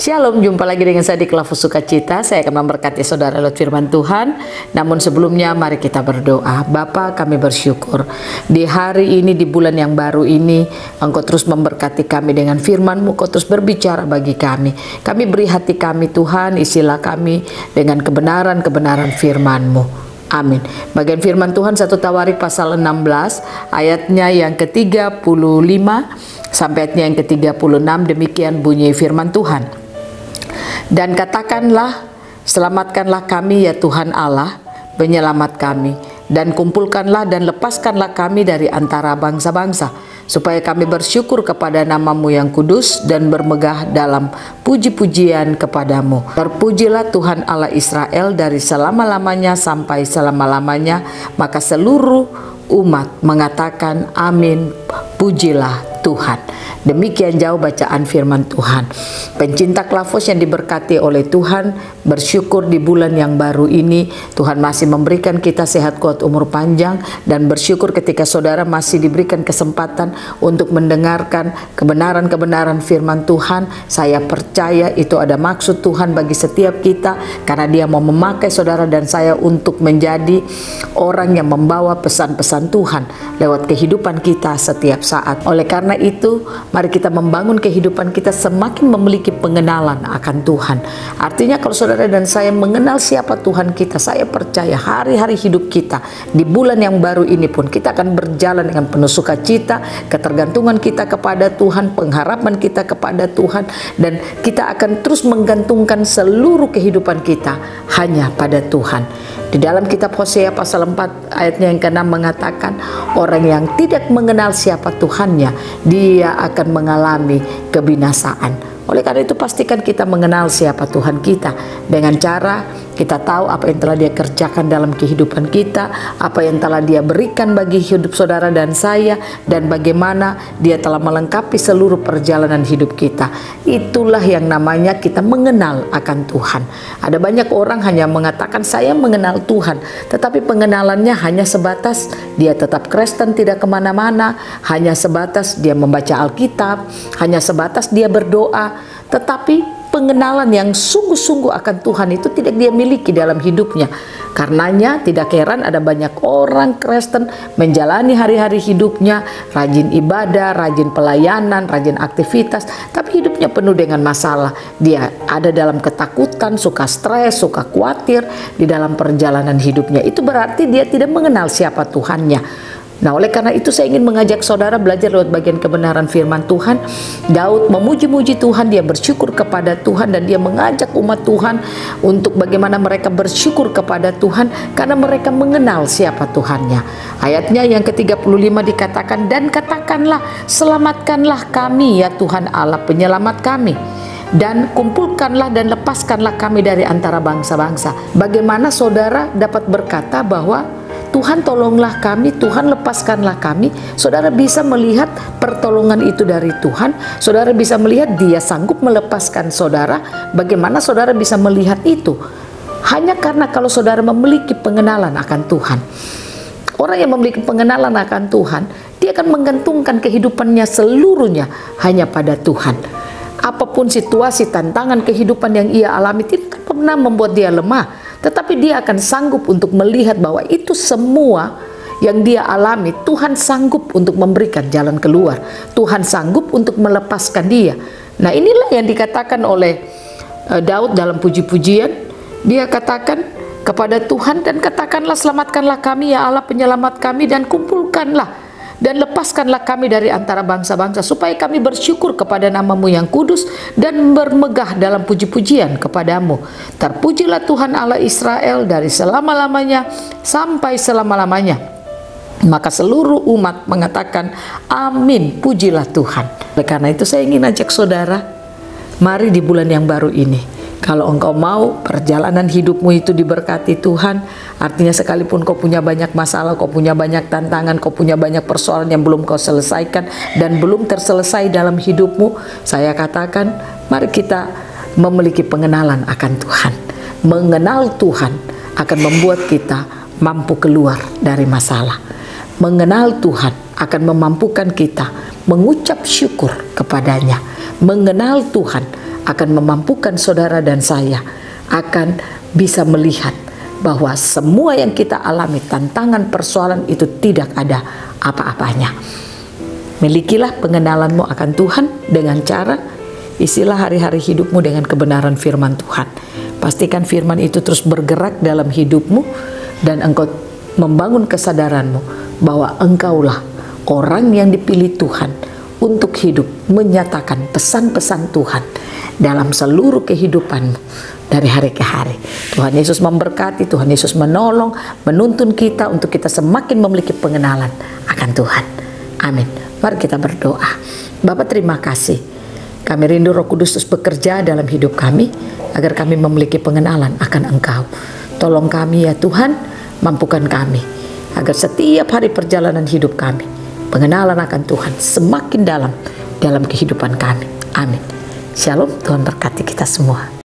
Shalom, jumpa lagi dengan saya di Kelavus Sukacita. Saya akan memberkati saudara lewat firman Tuhan. Namun sebelumnya mari kita berdoa. Bapa, kami bersyukur di hari ini, di bulan yang baru ini, Engkau terus memberkati kami dengan firman-Mu. Kau terus berbicara bagi kami. Kami beri hati kami Tuhan, isilah kami dengan kebenaran-kebenaran firman-Mu. Amin. Bagian firman Tuhan 1 Tawarik pasal 16 ayatnya yang ke-35 sampai ayatnya yang ke-36. Demikian bunyi firman Tuhan. Dan katakanlah, selamatkanlah kami ya Tuhan Allah, penyelamat kami, dan kumpulkanlah dan lepaskanlah kami dari antara bangsa-bangsa, supaya kami bersyukur kepada nama-Mu yang kudus dan bermegah dalam puji-pujian kepadamu. Terpujilah Tuhan Allah Israel dari selama-lamanya sampai selama-lamanya. Maka seluruh umat mengatakan amin, pujilah Tuhan. Demikian jauh bacaan firman Tuhan. Pencinta Kelavus yang diberkati oleh Tuhan, bersyukur di bulan yang baru ini Tuhan masih memberikan kita sehat, kuat, umur panjang, dan bersyukur ketika saudara masih diberikan kesempatan untuk mendengarkan kebenaran-kebenaran firman Tuhan. Saya percaya itu ada maksud Tuhan bagi setiap kita, karena Dia mau memakai saudara dan saya untuk menjadi orang yang membawa pesan-pesan Tuhan lewat kehidupan kita setiap saat. Oleh karena itu, mari kita membangun kehidupan kita semakin memiliki pengenalan akan Tuhan. Artinya kalau saudara dan saya mengenal siapa Tuhan kita, saya percaya hari-hari hidup kita di bulan yang baru ini pun kita akan berjalan dengan penuh sukacita, ketergantungan kita kepada Tuhan, pengharapan kita kepada Tuhan, dan kita akan terus menggantungkan seluruh kehidupan kita hanya pada Tuhan. Di dalam kitab Hosea pasal 4 ayatnya yang ke-6 mengatakan, orang yang tidak mengenal siapa Tuhannya, dia akan mengalami kebinasaan. Oleh karena itu pastikan kita mengenal siapa Tuhan kita dengan cara kita tahu apa yang telah Dia kerjakan dalam kehidupan kita, apa yang telah Dia berikan bagi hidup saudara dan saya, dan bagaimana Dia telah melengkapi seluruh perjalanan hidup kita. Itulah yang namanya kita mengenal akan Tuhan. Ada banyak orang hanya mengatakan saya mengenal Tuhan, tetapi pengenalannya hanya sebatas dia tetap Kristen, tidak kemana-mana, hanya sebatas dia membaca Alkitab, hanya sebatas dia berdoa, tetapi pengenalan yang sungguh-sungguh akan Tuhan itu tidak dia miliki dalam hidupnya. Karenanya tidak heran ada banyak orang Kristen menjalani hari-hari hidupnya, rajin ibadah, rajin pelayanan, rajin aktivitas, tapi hidupnya penuh dengan masalah. Dia ada dalam ketakutan, suka stres, suka khawatir di dalam perjalanan hidupnya. Itu berarti dia tidak mengenal siapa Tuhannya. Nah, oleh karena itu saya ingin mengajak saudara belajar lewat bagian kebenaran firman Tuhan. Daud memuji-muji Tuhan, dia bersyukur kepada Tuhan, dan dia mengajak umat Tuhan untuk bagaimana mereka bersyukur kepada Tuhan karena mereka mengenal siapa Tuhannya. Ayatnya yang ke-35 dikatakan, dan katakanlah, selamatkanlah kami ya Tuhan Allah, penyelamat kami, dan kumpulkanlah dan lepaskanlah kami dari antara bangsa-bangsa. Bagaimana saudara dapat berkata bahwa Tuhan tolonglah kami, Tuhan lepaskanlah kami? Saudara bisa melihat pertolongan itu dari Tuhan. Saudara bisa melihat Dia sanggup melepaskan saudara. Bagaimana saudara bisa melihat itu? Hanya karena kalau saudara memiliki pengenalan akan Tuhan. Orang yang memiliki pengenalan akan Tuhan, dia akan menggantungkan kehidupannya seluruhnya hanya pada Tuhan. Apapun situasi, tantangan kehidupan yang ia alami tidak pernah membuat dia lemah, tetapi dia akan sanggup untuk melihat bahwa itu semua yang dia alami, Tuhan sanggup untuk memberikan jalan keluar. Tuhan sanggup untuk melepaskan dia. Nah, inilah yang dikatakan oleh Daud dalam puji-pujian. Dia katakan kepada Tuhan, dan katakanlah, selamatkanlah kami ya Allah, penyelamat kami, dan kumpulkanlah dan lepaskanlah kami dari antara bangsa-bangsa, supaya kami bersyukur kepada nama-Mu yang kudus dan bermegah dalam puji-pujian kepadamu. Terpujilah Tuhan Allah Israel dari selama-lamanya sampai selama-lamanya. Maka seluruh umat mengatakan amin, pujilah Tuhan. Oleh karena itu saya ingin ajak saudara, mari di bulan yang baru ini, kalau engkau mau perjalanan hidupmu itu diberkati Tuhan, artinya sekalipun kau punya banyak masalah, kau punya banyak tantangan, kau punya banyak persoalan yang belum kau selesaikan dan belum terselesai dalam hidupmu, saya katakan mari kita memiliki pengenalan akan Tuhan. Mengenal Tuhan akan membuat kita mampu keluar dari masalah. Mengenal Tuhan akan memampukan kita mengucap syukur kepadanya. Mengenal Tuhan akan memampukan saudara dan saya akan bisa melihat bahwa semua yang kita alami, tantangan, persoalan itu tidak ada apa-apanya. Milikilah pengenalanmu akan Tuhan dengan cara isilah hari-hari hidupmu dengan kebenaran firman Tuhan. Pastikan firman itu terus bergerak dalam hidupmu dan engkau membangun kesadaranmu bahwa engkaulah orang yang dipilih Tuhan untuk hidup menyatakan pesan-pesan Tuhan dalam seluruh kehidupanmu dari hari ke hari. Tuhan Yesus memberkati, Tuhan Yesus menolong, menuntun kita untuk kita semakin memiliki pengenalan akan Tuhan. Amin. Mari kita berdoa. Bapa, terima kasih. Kami rindu Roh Kudus terus bekerja dalam hidup kami agar kami memiliki pengenalan akan Engkau. Tolong kami ya Tuhan, mampukan kami agar setiap hari perjalanan hidup kami pengenalan akan Tuhan semakin dalam kehidupan kami. Amin. Shalom, Tuhan berkati kita semua.